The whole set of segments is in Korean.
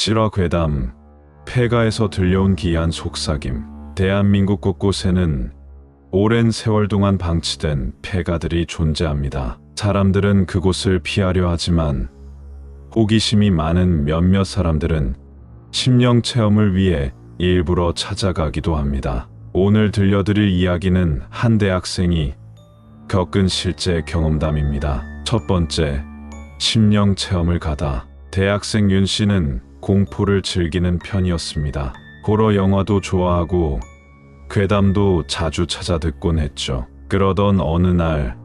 실화 괴담, 폐가에서 들려온 기이한 속삭임. 대한민국 곳곳에는 오랜 세월 동안 방치된 폐가들이 존재합니다. 사람들은 그곳을 피하려 하지만 호기심이 많은 몇몇 사람들은 심령 체험을 위해 일부러 찾아가기도 합니다. 오늘 들려드릴 이야기는 한 대학생이 겪은 실제 경험담입니다. 첫 번째, 심령 체험을 가다. 대학생 윤 씨는 공포를 즐기는 편이었습니다. 호러 영화도 좋아하고 괴담도 자주 찾아 듣곤 했죠. 그러던 어느 날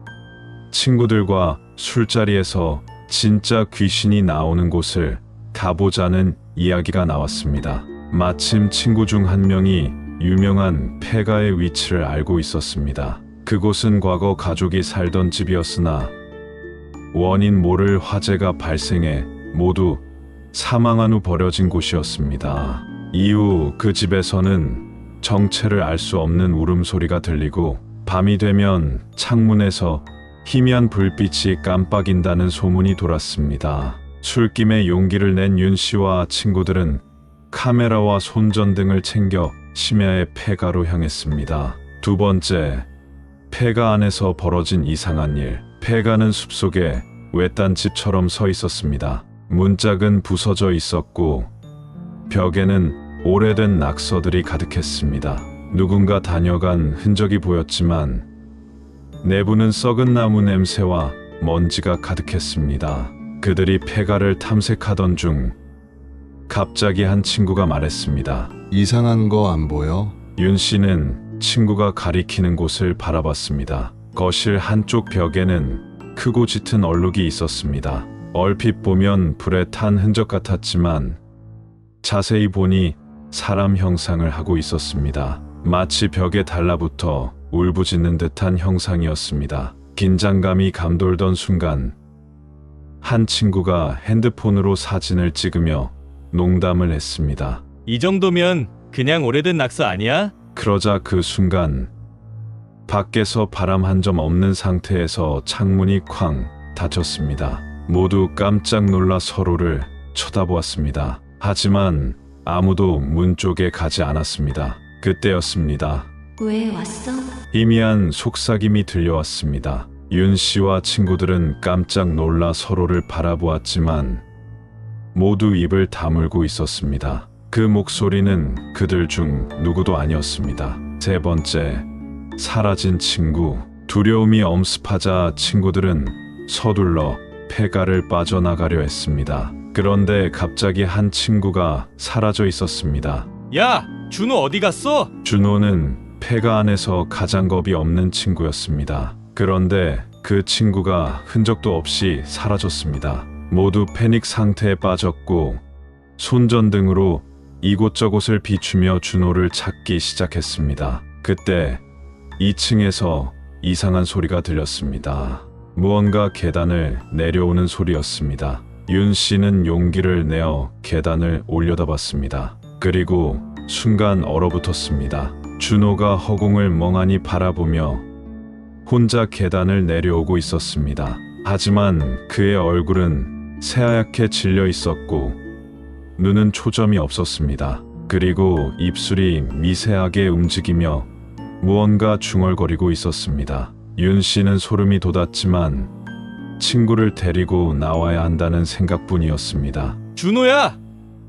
친구들과 술자리에서 진짜 귀신이 나오는 곳을 가보자는 이야기가 나왔습니다. 마침 친구 중 한 명이 유명한 폐가의 위치를 알고 있었습니다. 그곳은 과거 가족이 살던 집이었으나 원인 모를 화재가 발생해 모두 사망한 후 버려진 곳이었습니다. 이후 그 집에서는 정체를 알 수 없는 울음소리가 들리고 밤이 되면 창문에서 희미한 불빛이 깜빡인다는 소문이 돌았습니다. 술김에 용기를 낸 윤 씨와 친구들은 카메라와 손전등을 챙겨 심야의 폐가로 향했습니다. 두 번째, 폐가 안에서 벌어진 이상한 일. 폐가는 숲속에 외딴 집처럼 서 있었습니다. 문짝은 부서져 있었고 벽에는 오래된 낙서들이 가득했습니다. 누군가 다녀간 흔적이 보였지만 내부는 썩은 나무 냄새와 먼지가 가득했습니다. 그들이 폐가를 탐색하던 중 갑자기 한 친구가 말했습니다. 이상한 거 안 보여? 윤 씨는 친구가 가리키는 곳을 바라봤습니다. 거실 한쪽 벽에는 크고 짙은 얼룩이 있었습니다. 얼핏 보면 불에 탄 흔적 같았지만 자세히 보니 사람 형상을 하고 있었습니다. 마치 벽에 달라붙어 울부짖는 듯한 형상이었습니다. 긴장감이 감돌던 순간 한 친구가 핸드폰으로 사진을 찍으며 농담을 했습니다. 이 정도면 그냥 오래된 낙서 아니야? 그러자 그 순간 밖에서 바람 한 점 없는 상태에서 창문이 쾅 닫혔습니다. 모두 깜짝 놀라 서로를 쳐다보았습니다. 하지만 아무도 문 쪽에 가지 않았습니다. 그때였습니다. 왜 왔어? 희미한 속삭임이 들려왔습니다. 윤 씨와 친구들은 깜짝 놀라 서로를 바라보았지만 모두 입을 다물고 있었습니다. 그 목소리는 그들 중 누구도 아니었습니다. 세 번째, 사라진 친구. 두려움이 엄습하자 친구들은 서둘러 폐가를 빠져나가려 했습니다. 그런데 갑자기 한 친구가 사라져 있었습니다. 야, 준호 어디 갔어? 준호는 폐가 안에서 가장 겁이 없는 친구였습니다. 그런데 그 친구가 흔적도 없이 사라졌습니다. 모두 패닉 상태에 빠졌고 손전등으로 이곳저곳을 비추며 준호를 찾기 시작했습니다. 그때 2층에서 이상한 소리가 들렸습니다. 무언가 계단을 내려오는 소리였습니다. 윤 씨는 용기를 내어 계단을 올려다봤습니다. 그리고 순간 얼어붙었습니다. 준호가 허공을 멍하니 바라보며 혼자 계단을 내려오고 있었습니다. 하지만 그의 얼굴은 새하얗게 질려 있었고 눈은 초점이 없었습니다. 그리고 입술이 미세하게 움직이며 무언가 중얼거리고 있었습니다. 윤 씨는 소름이 돋았지만 친구를 데리고 나와야 한다는 생각뿐이었습니다. 준호야!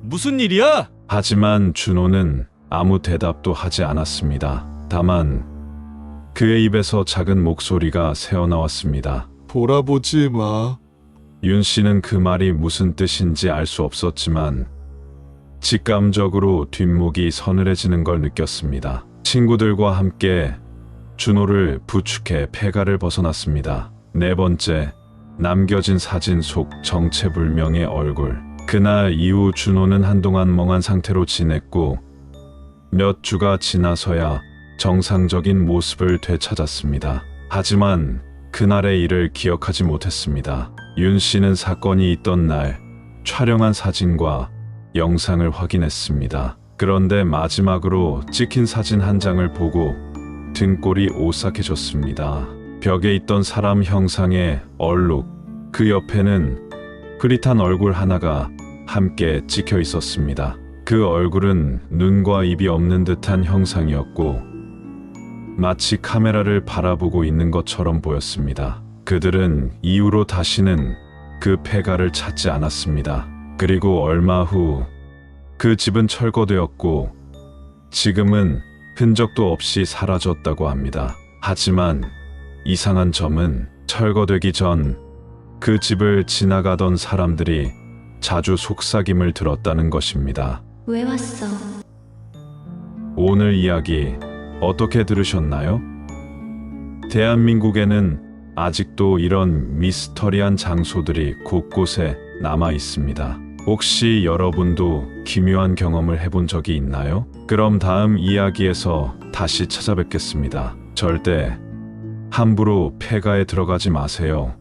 무슨 일이야? 하지만 준호는 아무 대답도 하지 않았습니다. 다만 그의 입에서 작은 목소리가 새어나왔습니다. 돌아보지 마. 윤 씨는 그 말이 무슨 뜻인지 알 수 없었지만 직감적으로 뒷목이 서늘해지는 걸 느꼈습니다. 친구들과 함께 준호를 부축해 폐가를 벗어났습니다. 네 번째, 남겨진 사진 속 정체불명의 얼굴. 그날 이후 준호는 한동안 멍한 상태로 지냈고 몇 주가 지나서야 정상적인 모습을 되찾았습니다. 하지만 그날의 일을 기억하지 못했습니다. 윤 씨는 사건이 있던 날 촬영한 사진과 영상을 확인했습니다. 그런데 마지막으로 찍힌 사진 한 장을 보고 등골이 오싹해졌습니다. 벽에 있던 사람 형상의 얼룩, 그 옆에는 흐릿한 얼굴 하나가 함께 찍혀 있었습니다. 그 얼굴은 눈과 입이 없는 듯한 형상이었고 마치 카메라를 바라보고 있는 것처럼 보였습니다. 그들은 이후로 다시는 그 폐가를 찾지 않았습니다. 그리고 얼마 후 그 집은 철거되었고 지금은 흔적도 없이 사라졌다고 합니다. 하지만 이상한 점은 철거되기 전 그 집을 지나가던 사람들이 자주 속삭임을 들었다는 것입니다. 왜 왔어? 오늘 이야기 어떻게 들으셨나요? 대한민국에는 아직도 이런 미스터리한 장소들이 곳곳에 남아 있습니다. 혹시 여러분도 기묘한 경험을 해본 적이 있나요? 그럼 다음 이야기에서 다시 찾아뵙겠습니다. 절대 함부로 폐가에 들어가지 마세요.